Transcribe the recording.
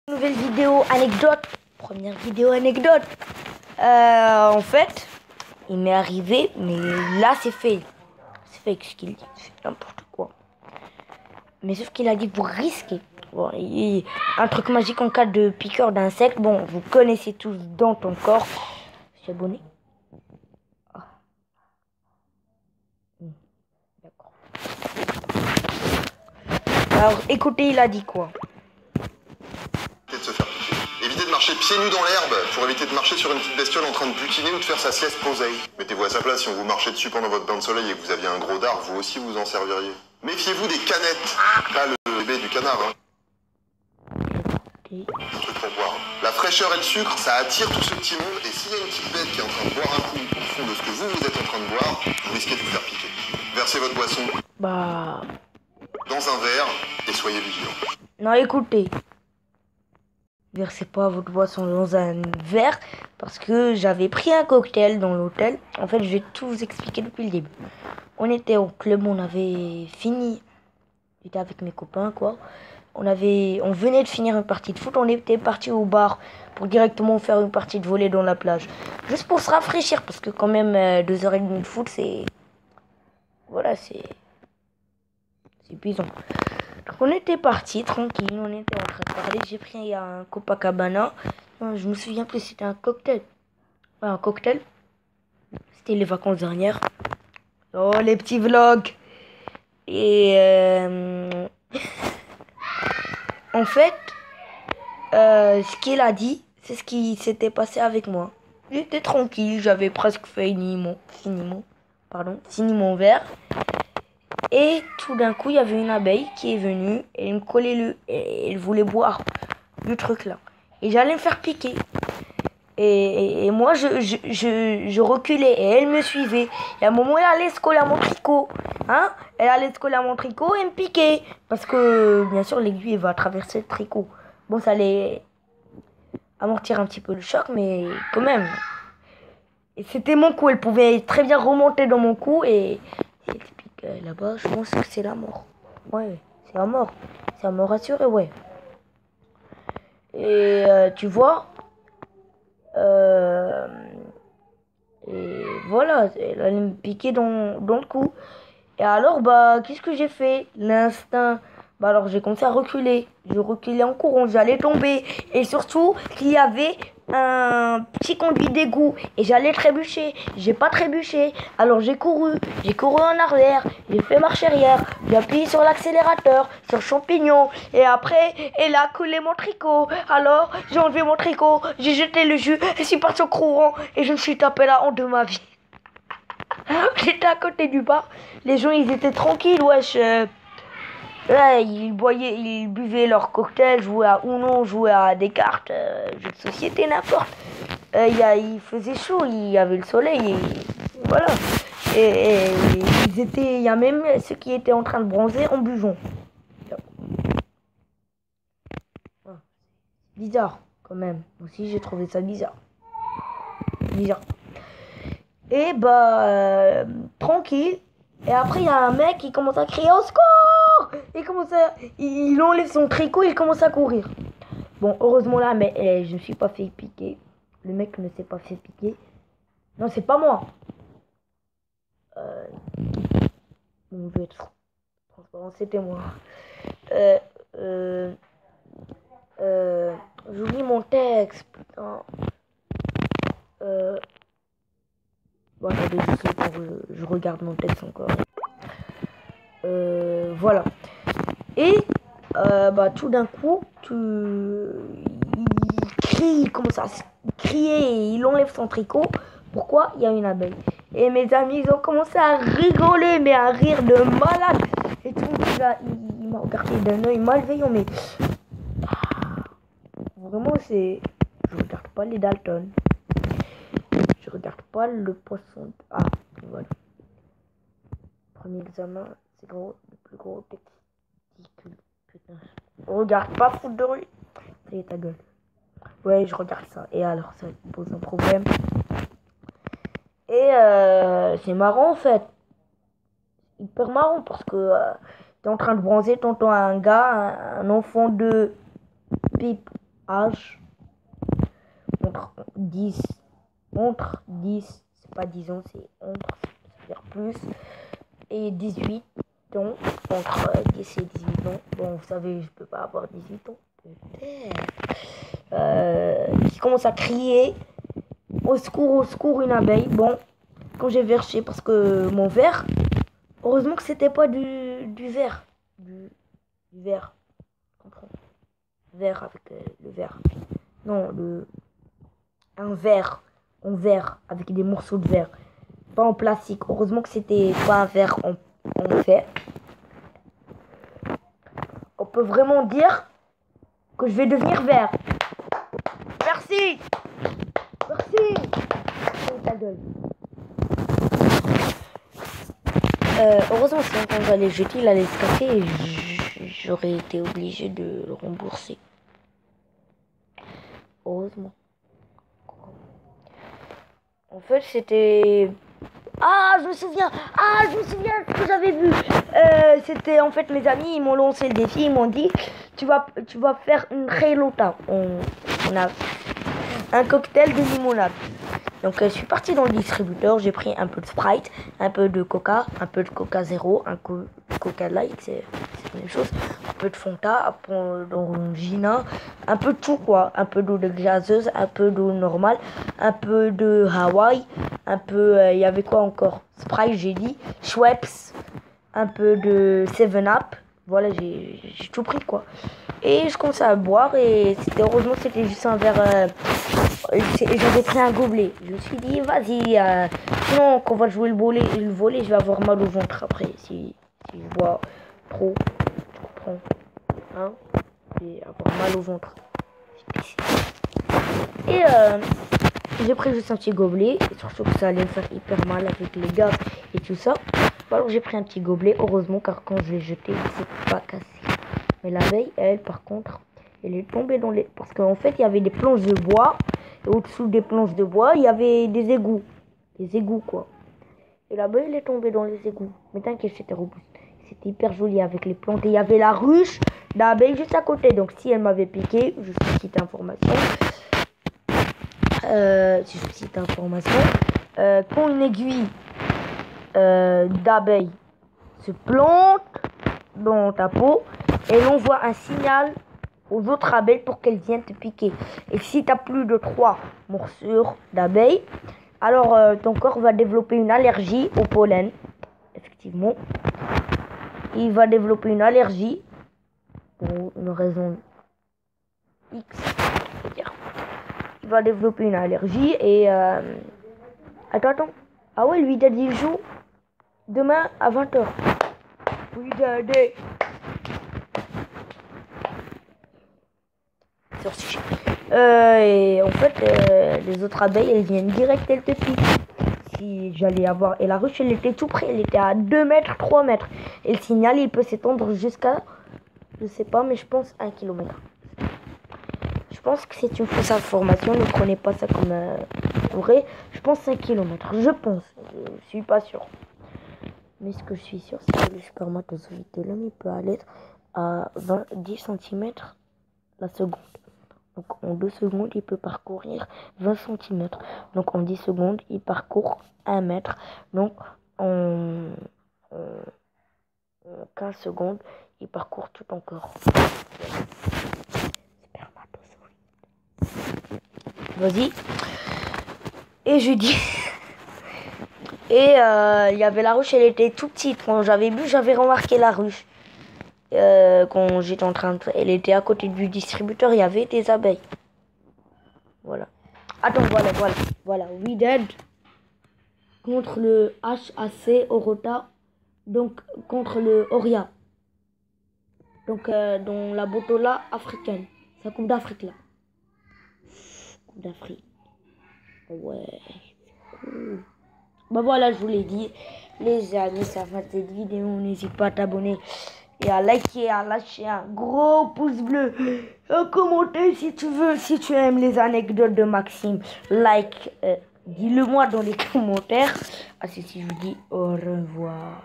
Nouvelle vidéo anecdote. Première vidéo anecdote. En fait, il m'est arrivé, mais là c'est fake. C'est fake ce qu'il dit. C'est n'importe quoi. Mais sauf qu'il a dit pour risquer. Bon, un truc magique en cas de piqûre d'insectes. Bon, vous connaissez tous dans ton corps. Je suis abonné. Ah. D'accord. Alors écoutez, il a dit quoi? De se faire piquer. Évitez de marcher pieds nus dans l'herbe pour éviter de marcher sur une petite bestiole en train de butiner ou de faire sa sieste posée. Mettez-vous à sa place, si on vous marchez dessus pendant votre bain de soleil et que vous aviez un gros dard, vous aussi vous en serviriez. Méfiez-vous des canettes, pas le bébé du canard. Hein. Un truc pour boire. La fraîcheur et le sucre, ça attire tout ce petit monde et s'il y a une petite bête qui est en train de boire un coup au fond de ce que vous êtes en train de boire, vous risquez de vous faire piquer. Versez votre boisson dans un verre et soyez vigilants. Non, écoutez. Versez pas votre boisson dans un verre parce que j'avais pris un cocktail dans l'hôtel. En fait, je vais tout vous expliquer depuis le début. On était au club, on avait fini. J'étais avec mes copains, quoi. On venait de finir une partie de foot. On était parti au bar pour directement faire une partie de volley dans la plage. Juste pour se rafraîchir parce que quand même 2h30 de foot, c'est... Voilà, c'est épuisant. Donc on était parti tranquille, on était en train de parler. J'ai pris un Copacabana. Non, je me souviens plus, c'était un cocktail. Ouais, un cocktail. C'était les vacances dernières. Oh, les petits vlogs. Et en fait, ce qu'il a dit, c'est ce qui s'était passé avec moi. J'étais tranquille, j'avais presque fini mon verre. Et tout d'un coup, il y avait une abeille qui est venue et elle me collait et elle voulait boire du truc là. Et j'allais me faire piquer. Et moi, je reculais et elle me suivait. Et à un moment, elle allait se coller à mon tricot. Hein? Elle allait se coller à mon tricot et me piquer. Parce que, bien sûr, l'aiguille va traverser le tricot. Bon, ça allait amortir un petit peu le choc, mais quand même. Et c'était mon cou. Elle pouvait très bien remonter dans mon cou et... là-bas, je pense que c'est la mort. Ouais, c'est la mort. C'est la mort assurée, ouais. Et tu vois, et voilà, elle allait me piquer dans le cou. Et alors, qu'est-ce que j'ai fait? L'instinct. Alors, j'ai commencé à reculer. Je reculais en courant, j'allais tomber. Et surtout, qu'il y avait un petit conduit d'égout. Et j'allais trébucher. J'ai pas trébuché. Alors, j'ai couru en arrière. J'ai fait marche arrière. J'ai appuyé sur l'accélérateur, sur le champignon. Et après, elle a collé mon tricot. Alors, j'ai enlevé mon tricot. J'ai jeté le jus. Je suis parti en courant. Et je me suis tapé la honte de ma vie. J'étais à côté du bar. Les gens, ils étaient tranquilles, wesh. Ouais, ils buvaient leur cocktail, jouaient à Uno, jouaient à des cartes, jeux de société, n'importe. Il faisait chaud, il y avait le soleil, et voilà. Et il y a même ceux qui étaient en train de bronzer en buvant. Bizarre, quand même. Moi aussi, j'ai trouvé ça bizarre. Bizarre. Et tranquille. Et après, il y a un mec qui commence à crier au secours. Il enlève son tricot, il commence à courir. Bon, heureusement là, mais je ne me suis pas fait piquer. Le mec ne s'est pas fait piquer. Non, c'est pas moi. On veut être transparent, c'était moi. J'oublie mon texte, putain. Bon, attendez, je regarde mon texte encore. Voilà. Et tout d'un coup, il commence à crier et il enlève son tricot. Pourquoi? Il y a une abeille. Et mes amis, ils ont commencé à rigoler, mais à rire de malade. Et tout le monde là, il m'a regardé d'un œil malveillant, mais vraiment, je regarde pas les Dalton. Je regarde pas le poisson. Ah, voilà. Premier examen, c'est gros, le plus gros testicule. Putain. On regarde pas foot de rue. Ça y est, ta gueule. Ouais, je regarde ça. Et alors, ça pose un problème. Et c'est marrant en fait. Hyper marrant parce que t'es en train de bronzer, t'entends un gars, un enfant de pipe âge, entre 10, c'est pas 10 ans, c'est entre, c'est-à-dire plus, et 18 ans, entre 10 et 18 ans. Bon, vous savez, je peux pas avoir 18 ans, peut-être. Qui commence à crier, au secours, une abeille. Bon, quand j'ai versé, parce que mon verre, heureusement que c'était pas du verre, du verre, comprends, verre avec le verre, non, un verre en verre avec des morceaux de verre, pas en plastique. Heureusement que c'était pas un verre en verre. On peut vraiment dire que je vais devenir vert. Merci. Oh, ta gueule. Heureusement, sinon quand j'allais jeter, il allait se casser et j'aurais été obligé de le rembourser. Heureusement. En fait, c'était... je me souviens ce que j'avais vu. C'était en fait mes amis, ils m'ont lancé le défi, ils m'ont dit tu vas faire une relota. On a un cocktail de limonade. Donc je suis partie dans le distributeur, j'ai pris un peu de Sprite, un peu de Coca, un peu de Coca Zéro, un Coca Light, c'est la même chose, un peu de Fanta, un peu d'Orangina, un peu de tout quoi, un peu d'eau de gazeuse, un peu d'eau normale, un peu de Hawaii, un peu, il y avait quoi encore, Sprite j'ai dit, Schweppes, un peu de 7-Up, voilà j'ai tout pris quoi. Et je commençais à boire et heureusement c'était juste un verre, j'avais pris un gobelet. Je me suis dit vas-y, sinon quand on va jouer le volley, je vais avoir mal au ventre après si je bois trop, tu comprends, hein, je vais avoir mal au ventre. Et j'ai pris juste un petit gobelet, et surtout que ça allait me faire hyper mal avec les gaz et tout ça. Alors j'ai pris un petit gobelet, heureusement car quand je l'ai jeté, il s'est pas cassé. Mais l'abeille, elle, par contre, elle est tombée dans les... Parce qu'en fait, il y avait des planches de bois. Et au-dessous des planches de bois, il y avait des égouts. Des égouts, quoi. Et l'abeille, elle est tombée dans les égouts. Mais t'inquiète, c'était robuste. C'était hyper joli avec les plantes. Et il y avait la ruche d'abeille juste à côté. Donc, si elle m'avait piqué, juste une petite information. Quand une aiguille d'abeille se plante dans ta peau, et l'on voit un signal aux autres abeilles pour qu'elles viennent te piquer. Et si tu as plus de 3 morsures d'abeilles, alors ton corps va développer une allergie au pollen. Effectivement, il va développer une allergie pour une raison X. C'est-à-dire, il va développer une allergie et... Attends. Ah ouais, lui, il joue demain à 20h. Oui, Daddy. Sur sujet. Et en fait, les autres abeilles, elles viennent direct, elles te piquent. Si j'allais avoir... Et la ruche, elle était tout près. Elle était à 2 mètres, 3 mètres. Et le signal, il peut s'étendre jusqu'à... Je sais pas, mais je pense 1 kilomètre. Je pense que c'est une fausse information. Ne prenez pas ça comme vrai. Je pense 1 kilomètre. Je pense. Je suis pas sûr. Mais ce que je suis sûr, c'est que le spermatozoïde de l'homme, il peut aller à 10 cm la seconde. Donc en 2 secondes, il peut parcourir 20 cm. Donc en 10 secondes, il parcourt 1 mètre. Donc en 15 secondes, il parcourt tout ton corps. Spermatozoïde. Vas-y. Et je dis... Et il y avait la ruche, elle était tout petite. Quand j'avais bu, j'avais remarqué la ruche. Quand j'étais en train de... Elle était à côté du distributeur, il y avait des abeilles. Voilà. Attends, voilà. We Dead contre le HAC Orota. Donc, contre le Oria. Donc, dans la botola africaine. C'est la Coupe d'Afrique, là. Coupe d'Afrique. Ouais. Cool. Bah voilà, je vous l'ai dit. Les amis, ça va cette vidéo. N'hésite pas à t'abonner et à liker, à lâcher un gros pouce bleu. À commenter si tu veux, si tu aimes les anecdotes de Maxime. Like, dis-le moi dans les commentaires. Ah si, je vous dis au revoir.